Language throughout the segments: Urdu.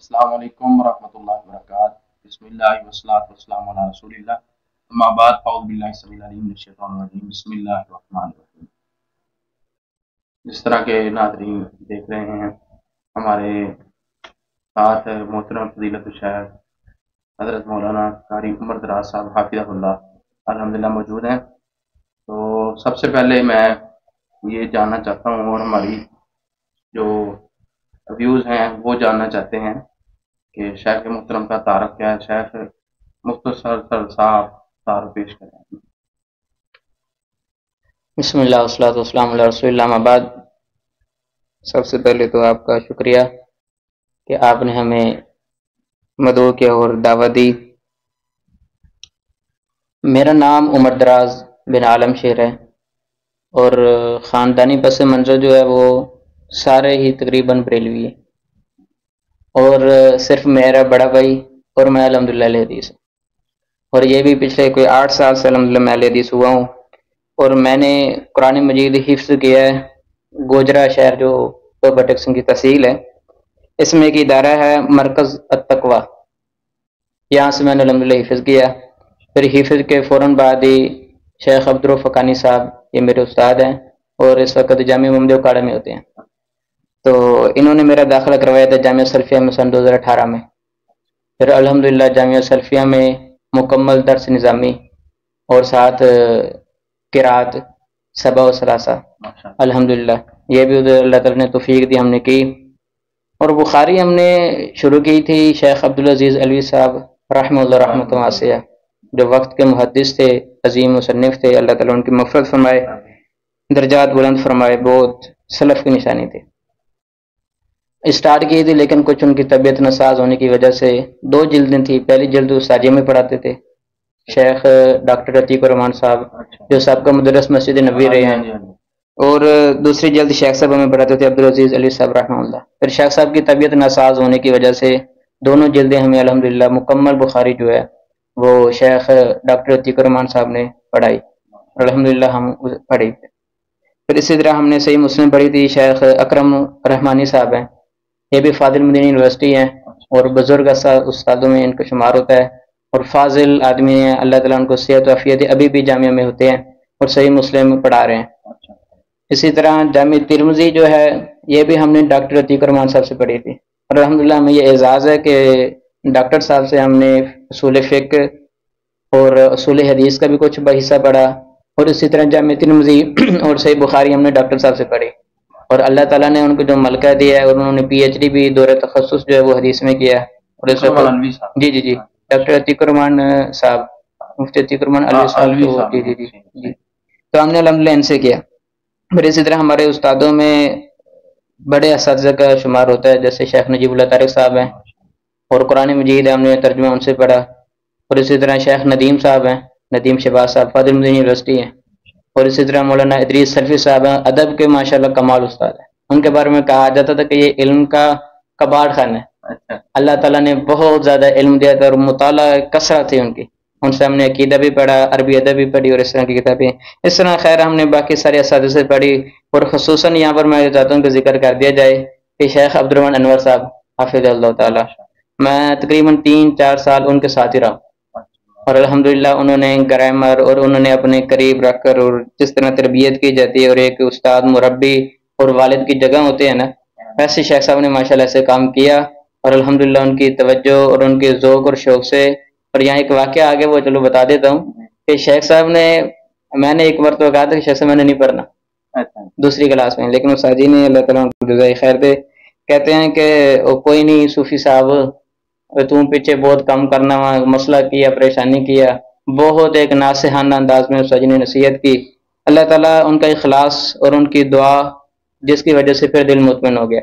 السلام علیکم ورحمۃ اللہ وبرکاتہ۔ بسم اللہ والصلاۃ والسلام علی رسول اللہ، اما بعد اعوذ باللہ السمیع العلیم من الشیطان الرجیم، بسم اللہ الرحمن الرحیم۔ جس طرح کے ناظرین دیکھ رہے ہیں، ہمارے ساتھ محترم فضیلت الشیخ حضرت مولانا قاری عمر دراز صاحب حافظہ اللہ الحمدللہ موجود ہیں۔ تو سب سے پہلے میں یہ جاننا چاہتا ہوں، اور ہماری جو ویوز ہیں وہ جاننا چاہتے ہیں کہ شیخ محترم کا تعارف کیا ہے۔ شیخ مختصر صاحب تعارف پیش کریں۔ بسم اللہ والصلاۃ والسلام علی رسول اللہ، اما بعد سب سے پہلے تو آپ کا شکریہ کہ آپ نے ہمیں مدعو کیا اور دعوت دی۔ میرا نام عمر دراز بن عالم شیر ہے، اور خاندانی پس منظر جو ہے وہ سارے ہی تقریباً بریلوی ہے، اور صرف میرا بڑا بھائی اور میں الحمدللہ اہل حدیث ہوں، اور یہ بھی پچھلے کوئی 8 سال سے الحمدللہ میں اہل حدیث ہوا ہوں۔ اور میں نے قرآن مجید حفظ کیا ہے گوجرا شہر جو بٹک سنگھ کی تحصیل ہے، اس میں ایک ادارہ ہے مرکز التقویٰ، یہاں سے میں نے الحمدللہ حفظ کیا۔ پھر حفظ کے فوراً بعد ہی شیخ عبدالفقانی صاحب یہ میرے استاد ہیں، اور اس وقت جامعہ محمدیہ اکاڑہ میں ہوتے ہیں، تو انہوں نے میرا داخلہ کروایا تھا جامعہ سلفیہ میں سن 2018 میں۔ پھر الحمدللہ جامعہ سلفیہ میں مکمل درس نظامی اور ساتھ قرات سبع و ثلاثہ الحمدللہ، یہ بھی اللہ تعالیٰ نے توفیق دی ہم نے کی۔ اور بخاری ہم نے شروع کی تھی شیخ عبدالعزیز علوی صاحب رحمہ اللہ رحمۃ واسعہ، جو وقت کے محدث تھے، عظیم مصنف تھے، اللہ تعالیٰ ان کی مغفرت فرمائے، درجات بلند فرمائے، بہت سلف کی نشانی تھی۔ اسٹارٹ کی تھی لیکن کچھ ان کی طبیعت ناساز ہونے کی وجہ سے 2 جلدیں تھی، پہلی جلد استاذیہ میں پڑھاتے تھے شیخ ڈاکٹر عتیق الرحمان صاحب جو سابقہ مدرس مسجد نبوی رہے ہیں، اور دوسری جلد شیخ صاحب ہمیں پڑھاتے تھے عبدالعزیز علی صاحب رحمہ اللہ۔ پھر شیخ صاحب کی طبیعت ناساز ہونے کی وجہ سے دونوں جلدیں ہمیں الحمدللہ مکمل بخاری جو ہے وہ شیخ ڈاکٹر عتیق الرحمان صاحب نے پڑھائی، اور الحمدللہ ہم پڑھی۔ پھر اسی طرح ہم نے صحیح مسلم پڑھی تھی، شیخ اکرم رحمانی صاحب ہیں، یہ بھی فاضل مدینہ یونیورسٹی ہیں، اور بزرگ استادوں میں ان کا شمار ہوتا ہے، اور فاضل آدمی ہیں، اللہ تعالیٰ ان کو صحت و عافیت، ابھی بھی جامعہ میں ہوتے ہیں اور صحیح مسلم پڑھا رہے ہیں۔ اسی طرح جامع ترمذی جو ہے یہ بھی ہم نے ڈاکٹر عتیق الرحمان صاحب سے پڑھی تھی، اور الحمدللہ ہمیں یہ اعزاز ہے کہ ڈاکٹر صاحب سے ہم نے اصول فقہ اور اصول حدیث کا بھی کچھ حصہ پڑھا، اور اسی طرح جامع ترمذی اور صحیح بخاری ہم نے ڈاکٹر صاحب سے پڑھی، اور اللہ تعالیٰ نے ان کو جو ملکہ دیا ہے، اور انہوں نے پی ایچ ڈی بھی دور تخصص جو ہے وہ حدیث میں کیا ہے، اور اس جی ڈاکٹر عتیق الرحمان صاحب، مفتی عتیق الرحمان علوی صاحب، جی تو ہم نے الحمدللہ ان سے کیا۔ پھر اسی طرح ہمارے استادوں میں بڑے اساتذہ کا شمار ہوتا ہے، جیسے شیخ نجیب اللہ طارق صاحب ہیں، اور قرآن مجید ہم نے ترجمہ ان سے پڑھا، اور اسی طرح شیخ ندیم صاحب ہیں، ندیم شہباز صاحب فاضل مدینہ یونیورسٹی ہیں، اور اسی طرح مولانا ادریس سلفی صاحب ہیں، ادب کے ماشاءاللہ کمال استاد ہیں، ان کے بارے میں کہا جاتا تھا کہ یہ علم کا کباڑ خانہ ہے، اللہ تعالیٰ نے بہت زیادہ علم دیا تھا، اور مطالعہ کثرت تھی ان کی، ان سے ہم نے عقیدہ بھی پڑھا، عربی ادب بھی پڑھی، اور اس طرح کی کتابیں، اس طرح خیر ہم نے باقی سارے اساتذہ سے پڑھی۔ اور خصوصاً یہاں پر میں چاہتا ہوں کہ ذکر کر دیا جائے کہ شیخ عبد الرحمن انور صاحب حافظ اللہ تعالیٰ، میں تقریباً 3-4 سال ان کے ساتھ ہی رہا، اور الحمدللہ انہوں نے گرامر اور انہوں نے اپنے قریب رکھ کر، اور جس طرح تربیت کی جاتی ہے اور ایک استاد مربی اور والد کی جگہ ہوتے ہیں نا، ویسے شیخ صاحب نے ماشاءاللہ سے کام کیا، اور الحمدللہ ان کی توجہ اور ان کے ذوق اور شوق سے۔ اور یہاں ایک واقعہ آگے وہ چلو بتا دیتا ہوں کہ شیخ صاحب نے، میں نے ایک مرتبہ کہا تھا کہ شیخ صاحب میں نے نہیں پڑھنا دوسری کلاس میں، لیکن استاد جی نے اللہ تعالیٰ کو جزائے خیر دے کہتے ہیں کہ کوئی نہیں صوفی صاحب، تم پیچھے بہت کم کرنا، مسئلہ کیا، پریشانی کیا، بہت ایک ناصحانہ انداز میں استاد جی نے نصیحت کی، اللہ تعالیٰ ان کا اخلاص اور ان کی دعا جس کی وجہ سے پھر دل مطمئن ہو گیا۔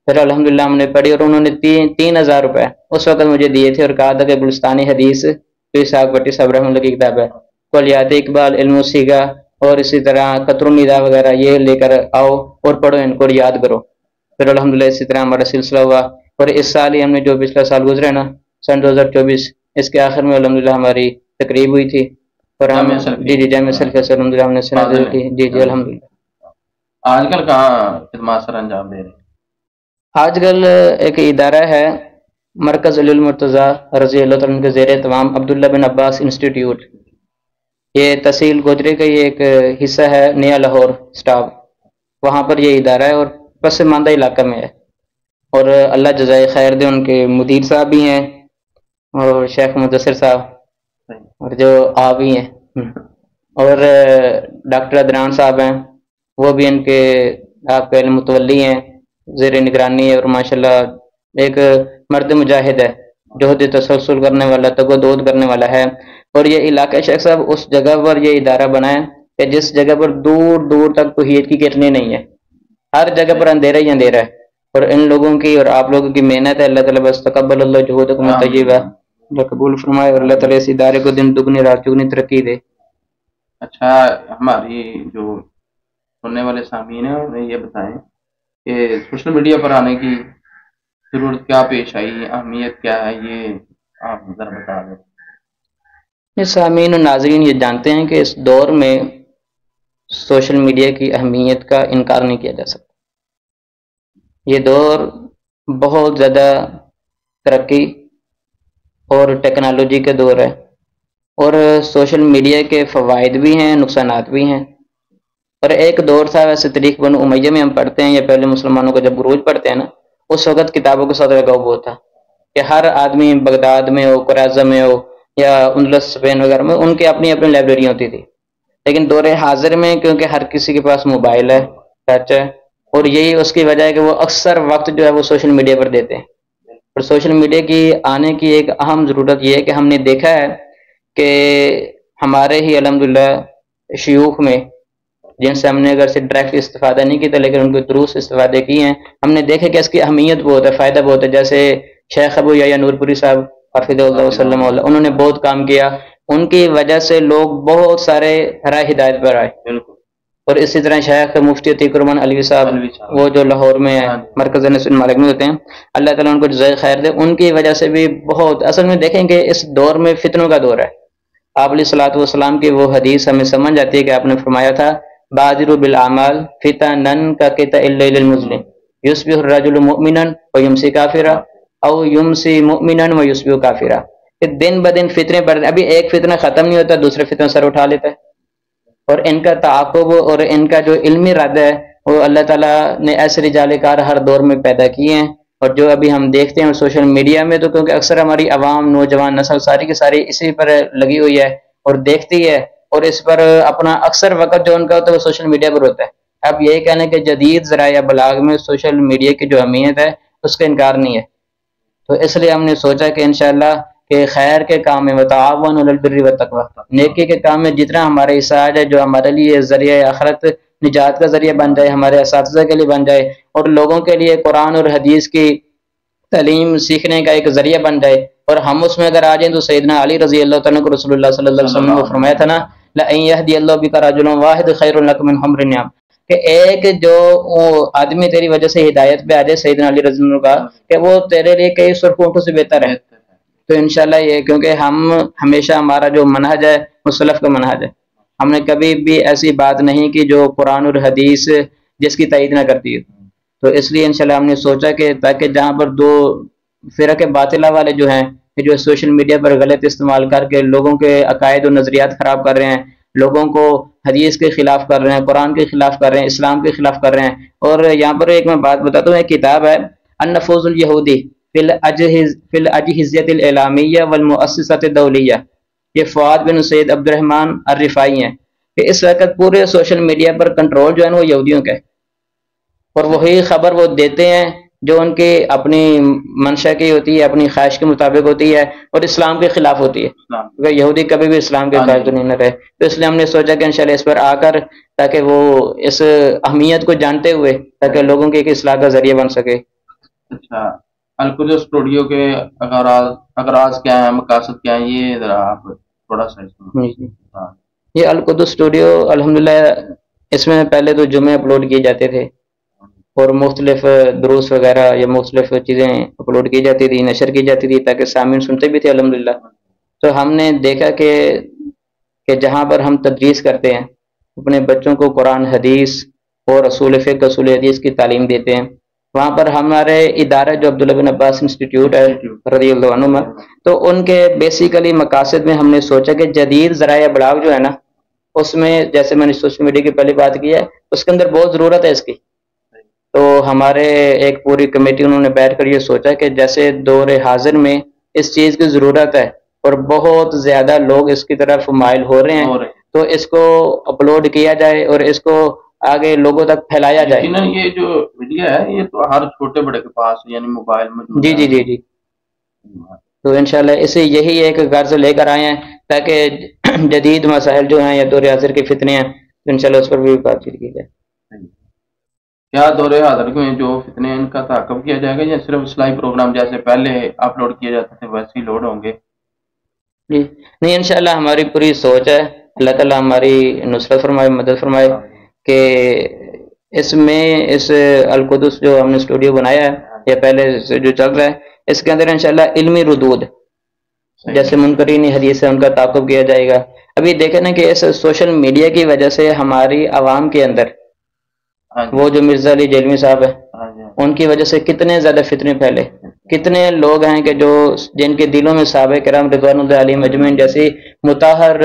پھر الحمدللہ ہم نے پڑھی، اور انہوں نے 3,000 روپے اس وقت مجھے دیے تھے، اور کہا تھا کہ بلستانی حدیث اسحاق بٹی صاحب رحمۃ اللہ کی کتاب ہے، کلیات اقبال، علم السیغہ، اور اسی طرح قطر النداء وغیرہ، یہ لے کر آؤ اور پڑھو، ان کو یاد کرو۔ پھر الحمدللہ اسی طرح ہمارا سلسلہ ہوا، اور اس سال ہی ہم نے جو پچھلا سال گزرے نا سن 2024، اس کے آخر میں الحمدللہ ہماری تقریب ہوئی تھی، اور ہم جامعہ سلفیہ سے الحمدللہ ہم نے سند کی، جی الحمدللہ۔ آج کل کہاں خدمات سر انجام دے رہے ہیں؟ آج کل ایک ادارہ ہے مرکز علی المرتضیٰ رضی اللہ تعالیٰ عنہ کے زیر اہتمام عبداللہ بن عباس انسٹیٹیوٹ، یہ تحصیل گوجرے کا یہ ایک حصہ ہے نیا لاہور اسٹاف، وہاں پر یہ ادارہ ہے اور پس ماندہ علاقہ میں ہے، اور اللہ جزائے خیر دے، ان کے مدیر صاحب بھی ہیں اور شیخ مدثر صاحب، اور جو آپ بھی ہیں، اور ڈاکٹر عدنان صاحب ہیں، وہ بھی ان کے آپ کے متولی ہیں، زیر نگرانی ہے، اور ماشاءاللہ ایک مرد مجاہد ہے، جہد تسلسل کرنے والا، تگ و دود کرنے والا ہے۔ اور یہ علاقہ شیخ صاحب اس جگہ پر یہ ادارہ بنا ہے کہ جس جگہ پر دور دور تک توحید کی کرنی نہیں ہے، ہر جگہ پر اندھیرا ہی اندھیرا ہے، اور ان لوگوں کی اور آپ لوگوں کی محنت ہے، اللہ تعالیٰ بس تقبل اللہ جہودکم الطیبہ، اللہ قبول فرمائے، اور اللہ تعالیٰ اس ادارے کو دن دگنی رات چگنی ترقی دے۔ اچھا، ہماری جو سننے والے سامعین ہیں انہیں یہ بتائیں کہ سوشل میڈیا پر آنے کی ضرورت کیا پیش آئی، اہمیت کیا ہے، یہ آپ ذرا بتا دیں۔ یہ سامعین و ناظرین یہ جانتے ہیں کہ اس دور میں سوشل میڈیا کی اہمیت کا انکار نہیں کیا جا سکتا۔ یہ دور بہت زیادہ ترقی اور ٹیکنالوجی کے دور ہے، اور سوشل میڈیا کے فوائد بھی ہیں، نقصانات بھی ہیں۔ اور ایک دور تھا، ویسے تاریخ بنو امیہ میں ہم پڑھتے ہیں، یا پہلے مسلمانوں کو جب عروج پڑھتے ہیں نا، اس وقت کتابوں کے ساتھ لگاؤ بہت تھا کہ ہر آدمی بغداد میں ہو، قرازہ میں ہو، یا اندلس اسپین وغیرہ میں، ان کی اپنی اپنی لائبریری ہوتی تھی۔ لیکن دور حاضر میں کیونکہ ہر کسی کے پاس موبائل ہے، ٹچ ہے، اور یہی اس کی وجہ ہے کہ وہ اکثر وقت جو ہے وہ سوشل میڈیا پر دیتے ہیں۔ اور سوشل میڈیا کی آنے کی ایک اہم ضرورت یہ ہے کہ ہم نے دیکھا ہے کہ ہمارے ہی الحمدللہ شیوخ میں، جن سے ہم نے اگر سے ڈائریکٹ استفادہ نہیں کیا لیکن ان کے دروس استفادے کی ہیں، ہم نے دیکھا کہ اس کی اہمیت بہت ہے، فائدہ بہت ہے۔ جیسے شیخ ابو یحییٰ نور پوری صاحب حفظہ اللہ وسلم اللہ، انہوں نے بہت کام کیا، ان کی وجہ سے لوگ بہت سارے راہ ہدایت پر آئے۔ اور اسی طرح شیخ مفتی عتیق الرحمن علوی صاحب، وہ جو لاہور میں مرکز انس بن مالک میں ہوتے ہیں، اللہ تعالیٰ ان کو جزائے خیر دے، ان کی وجہ سے بھی بہت، اصل میں دیکھیں کہ اس دور میں فتنوں کا دور ہے۔ آپ علیہ الصلوۃ والسلام کی وہ حدیث ہمیں سمجھ آتی ہے کہ آپ نے فرمایا تھا بادروا بالاعمال فتنا کقطع اللیل المظلم یصبح الرجل مؤمنا ویمسی کافرا او یمسی مؤمنا ویصبح کافرا، کہ دن بدن فتنے بڑھ رہے، ابھی ایک فتنہ ختم نہیں ہوتا دوسرے فتنہ سر اٹھا لیتا ہے۔ اور ان کا تعاقب اور ان کا جو علمی رد ہے وہ اللہ تعالیٰ نے ایسے رجال کار ہر دور میں پیدا کیے ہیں۔ اور جو ابھی ہم دیکھتے ہیں سوشل میڈیا میں، تو کیونکہ اکثر ہماری عوام، نوجوان نسل ساری کی ساری اسی پر لگی ہوئی ہے اور دیکھتی ہے، اور اس پر اپنا اکثر وقت جو ان کا ہوتا ہے وہ سوشل میڈیا پر ہوتا ہے۔ اب یہی کہنے کہ جدید ذرائع ابلاغ میں سوشل میڈیا کی جو اہمیت ہے اس کا انکار نہیں ہے، تو اس لیے ہم نے سوچا کہ انشاءاللہ کہ خیر کے کام میں وتعاونوا علی البر والتقوی، نیکی کے کام میں جتنا ہمارے حصہ ہے، جو ہمارے لیے ذریعہ آخرت نجات کا ذریعہ بن جائے، ہمارے اساتذہ کے لیے بن جائے، اور لوگوں کے لیے قرآن اور حدیث کی تعلیم سیکھنے کا ایک ذریعہ بن جائے، اور ہم اس میں اگر آ جائیں تو سیدنا علی رضی اللہ تعالیٰ کو رسول اللہ صلی اللہ علیہ وسلم نے فرمایا تھا نا، لَأَن يَهْدِيَ اللَّهُ بِكَ رَجُلًا وَاحِدًا خَيْرٌ لَكَ مِنْ حُمْرِ النِّعَمِ، کہ ایک جو آدمی تیری وجہ سے ہدایت پہ آ جائے، سیدنا علی رضی اللہ عنہ کا، کہ وہ تیرے لیے کئی سرخ اونٹوں سے بہتر ہے۔ تو انشاءاللہ یہ، کیونکہ ہم ہمیشہ ہمارا جو منہج ہے وہ سلف کا منہج ہے، ہم نے کبھی بھی ایسی بات نہیں کی جو قرآن اور حدیث جس کی تائید نہ کرتی ہے۔ تو اس لیے انشاءاللہ ہم نے سوچا کہ تاکہ جہاں پر دو فرق باطلہ والے جو ہیں کہ جو سوشل میڈیا پر غلط استعمال کر کے لوگوں کے عقائد و نظریات خراب کر رہے ہیں، لوگوں کو حدیث کے خلاف کر رہے ہیں، قرآن کے خلاف کر رہے ہیں، اسلام کے خلاف کر رہے ہیں۔ اور یہاں پر ایک میں بات بتاتا ہوں، ایک کتاب ہے النفوذ الیہودی فی الاجہزۃ الاعلامیہ والمؤسسات الدولیہ، یہ فؤاد بن سید عبد الرحمن الرفاعی ہیں، کہ اس وقت پورے سوشل میڈیا پر کنٹرول جو ہے وہ یہودیوں کا ہے، اور وہی خبر وہ دیتے ہیں جو ان کی اپنی منشا کی ہوتی ہے، اپنی خواہش کے مطابق ہوتی ہے، اور اسلام کے خلاف ہوتی ہے، کیونکہ یہودی کبھی بھی اسلام کے قائل نہیں نہ رہے۔ تو اس لیے ہم نے سوچا کہ انشاءاللہ اس پر آ کر تاکہ وہ اس اہمیت کو جانتے ہوئے تاکہ لوگوں کی ایک اصلاح کا ذریعہ بن سکے۔ اچھا، القدس اسٹوڈیو کے اغراض کیا ہیں، مقاصد کیا ہیں، یہ ذرا آپ تھوڑا سا یہ القدس اسٹوڈیو الحمدللہ اس میں پہلے تو جمعے اپلوڈ کیے جاتے تھے، اور مختلف دروس وغیرہ یا مختلف چیزیں اپلوڈ کی جاتی تھی، نشر کی جاتی تھی تاکہ سامعین سنتے بھی تھے الحمدللہ۔ تو ہم نے دیکھا کہ جہاں پر ہم تدریس کرتے ہیں، اپنے بچوں کو قرآن حدیث اور اصول فقہ اصول حدیث کی تعلیم دیتے ہیں، وہاں پر ہمارے ادارہ جو عبداللہ بن عباس انسٹیٹیوٹ ہے رضی اللہ عنہ، تو ان کے بیسیکلی مقاصد میں ہم نے سوچا کہ جدید ذرائع ابلاغ جو ہے نا، اس میں جیسے میں نے سوشل میڈیا کی پہلی بات کی ہے، اس کے اندر بہت ضرورت ہے اس کی. تو ہمارے ایک پوری کمیٹی انہوں نے بیٹھ کر یہ سوچا کہ جیسے دور حاضر میں اس چیز کی ضرورت ہے اور بہت زیادہ لوگ اس کی طرف مائل ہو رہے ہیں، تو اس کو اپلوڈ کیا جائے اور اس کو آگے لوگوں تک پھیلایا جائے. یہ جو میڈیا ہے یہ تو ہر چھوٹے بڑے کے پاس یعنی موبائل میں جی جی جی جی. تو انشاءاللہ اسے یہی ایک غرض لے کر آئے ہیں تاکہ جدید مسائل جو ہیں یا دور حاضر کے فتنے ہیں انشاءاللہ اس پر بھی بات چیت کی جائے. کیا دور حاضر میں جو فتنے ہیں ان کا تعاقب کیا جائے گا یا صرف اصلاحی پروگرام جیسے پہلے اپلوڈ کیے جاتے تھے ویسے ہی لوڈ ہوں گے؟ جی نہیں، انشاءاللہ ہماری پوری سوچ ہے، اللہ تعالیٰ ہماری نصرت فرمائے، مدد فرمائے کہ اس میں اس القدس جو ہم نے اسٹوڈیو بنایا ہے یا پہلے سے جو چل رہا ہے، اس کے اندر انشاءاللہ علمی ردود جیسے منکرین حدیث ہے ان کا تعاقب کیا جائے گا. ابھی دیکھیں نا کہ اس سوشل میڈیا کی وجہ سے ہماری عوام کے اندر وہ جو مرزا علی جیلوی صاحب ہے ان کی وجہ سے کتنے زیادہ فتنے پھیلے، کتنے لوگ ہیں کہ جو جن کے دلوں میں صحابہ کرام رضوان اللہ علیہم اجمعین جیسی مطہر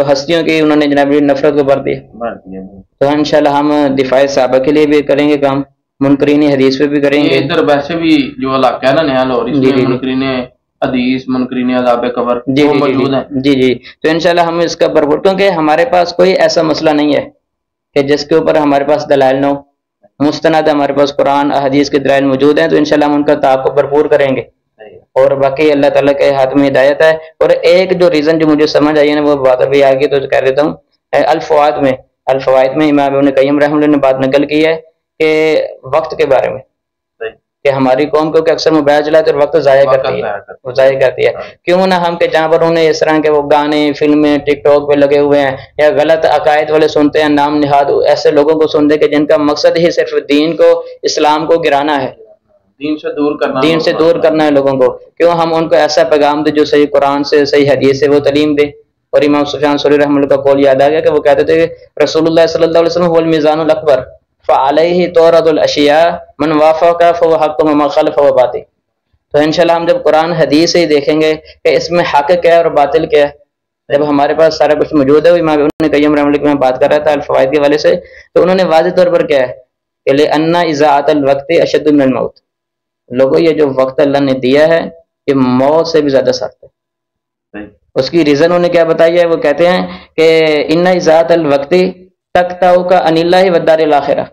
ہستیوں کی انہوں نے جناب نفرت کو بھر دی. تو انشاءاللہ ہم دفاع صحابہ کے لیے بھی کریں گے کام، منکرین حدیث پہ بھی کریں گے. ادھر ویسے بھی جو علاقہ ہے نا نیا لاہور، اس میں منکرین حدیث، منکرین عذاب قبر وہ موجود ہیں. جی جی. تو انشاءاللہ ہم اس کا بھرپور، کیونکہ ہمارے پاس کوئی ایسا مسئلہ نہیں ہے کہ جس کے اوپر ہمارے پاس دلائل نہ ہو، مستند ہمارے پاس قرآن احادیث کے دلائل موجود ہیں، تو انشاءاللہ ہم ان کا تعاقب بھرپور کریں گے. اور باقی اللہ تعالیٰ کے ہاتھ میں ہدایت ہے. اور ایک جو ریزن جو مجھے سمجھ آئی ہے نا وہ بات ابھی آگے تو کہہ دیتا ہوں. الفوائد میں امام ابن قیم رحمہ اللہ نے بات نقل کی ہے کہ وقت کے بارے میں کہ ہماری قوم کو کہ اکثر موبائل چلاتے اور وقت ضائع کرتی ہے. کیوں نہ ہم کہ جہاں پر انہیں اس طرح کے وہ گانے فلمیں ٹک ٹاک پہ لگے ہوئے ہیں یا غلط عقائد والے سنتے ہیں، نام نہاد ایسے لوگوں کو سنتے کہ جن کا مقصد ہی صرف دین کو، اسلام کو گرانا ہے، دین سے دور کرنا ہے لوگوں کو، کیوں ہم ان کو ایسا پیغام دے جو صحیح قرآن سے صحیح حدیث سے وہ تعلیم دے. اور امام سفیان ثوری رحمہ اللہ کا قول یاد آ گیا کہ وہ کہتے تھے کہ رسول اللہ صلی اللہ علیہ وسلم هو المیزان الاکبر فعلیہ تورد الاشیاء من وافق فهو حق ومن خالف فهو باطل. تو انشاءاللہ ہم جب قرآن حدیث سے ہی دیکھیں گے کہ اس میں حق کیا ہے اور باطل کیا ہے، جب ہمارے پاس سارا کچھ موجود ہے. امام ابن قیم رحمہ اللہ کی میں بات کر رہا تھا الفوائد کے حوالے سے، تو انہوں نے واضح طور پر کیا ہے کہ لأن اضاعۃ الوقت اشد من الموت. لوگوں یہ جو وقت اللہ نے دیا ہے یہ موت سے بھی زیادہ سخت ہے. اس کی ریزن انہوں نے کیا بتائی ہے، وہ کہتے ہیں کہ ان اضاعۃ الوقت تقطعک عن اللہ والدار الاخرہ.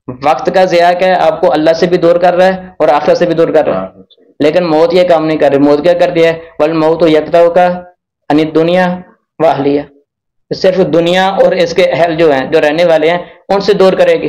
وقت کا ضیاع کیا ہے، آپ کو اللہ سے بھی دور کر رہا ہے اور آخرت سے بھی دور کر رہا ہے. لیکن موت یہ کام نہیں کر رہی. موت کیا کر دیا ہے، والموت یقطعک عن الدنیا واہلیہ، صرف دنیا اور اس کے اہل جو ہیں جو رہنے والے ہیں ان سے دور کرے گی.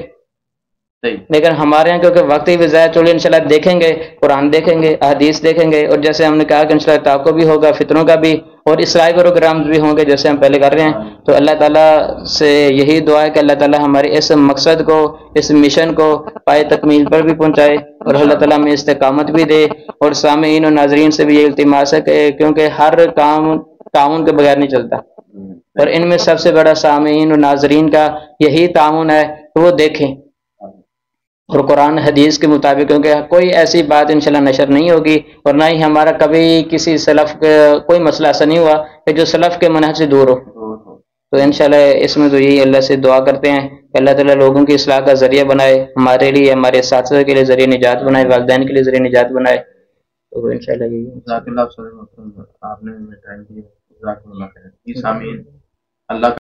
لیکن ہمارے یہاں کیونکہ وقت ہی ضائع، چلے انشاءاللہ دیکھیں گے، قرآن دیکھیں گے، حدیث دیکھیں گے، اور جیسے ہم نے کہا کہ انشاءاللہ تعاقب بھی ہوگا فتنوں کا بھی، اور اصلاحی پروگرامز بھی ہوں گے جیسے ہم پہلے کر رہے ہیں. تو اللہ تعالیٰ سے یہی دعا ہے کہ اللہ تعالیٰ ہمارے اس مقصد کو، اس مشن کو پائے تکمیل پر بھی پہنچائے اور اللہ تعالیٰ ہمیں استقامت بھی دے. اور سامعین اور ناظرین سے بھی یہ التماس ہے کہ کیونکہ ہر کام تعاون کے بغیر نہیں چلتا، اور ان میں سب سے بڑا سامعین اور ناظرین کا یہی تعاون ہے کہ وہ دیکھیں اور قرآن حدیث کے مطابق، کیونکہ کوئی ایسی بات انشاءاللہ نشر نہیں ہوگی اور نہ ہی ہمارا کبھی کسی سلف کا کوئی مسئلہ ایسا نہیں ہوا کہ جو سلف کے منہج سے دور ہو. تو انشاءاللہ اس میں تو یہی اللہ سے دعا کرتے ہیں کہ اللہ تعالیٰ لوگوں کی اصلاح کا ذریعہ بنائے، ہمارے لیے، ہمارے اساتذہ کے لیے ذریعہ نجات بنائے، والدین کے لیے ذریعہ نجات بنائے. تو انشاءاللہ یہی آپ نے ٹائم دیا، اللہ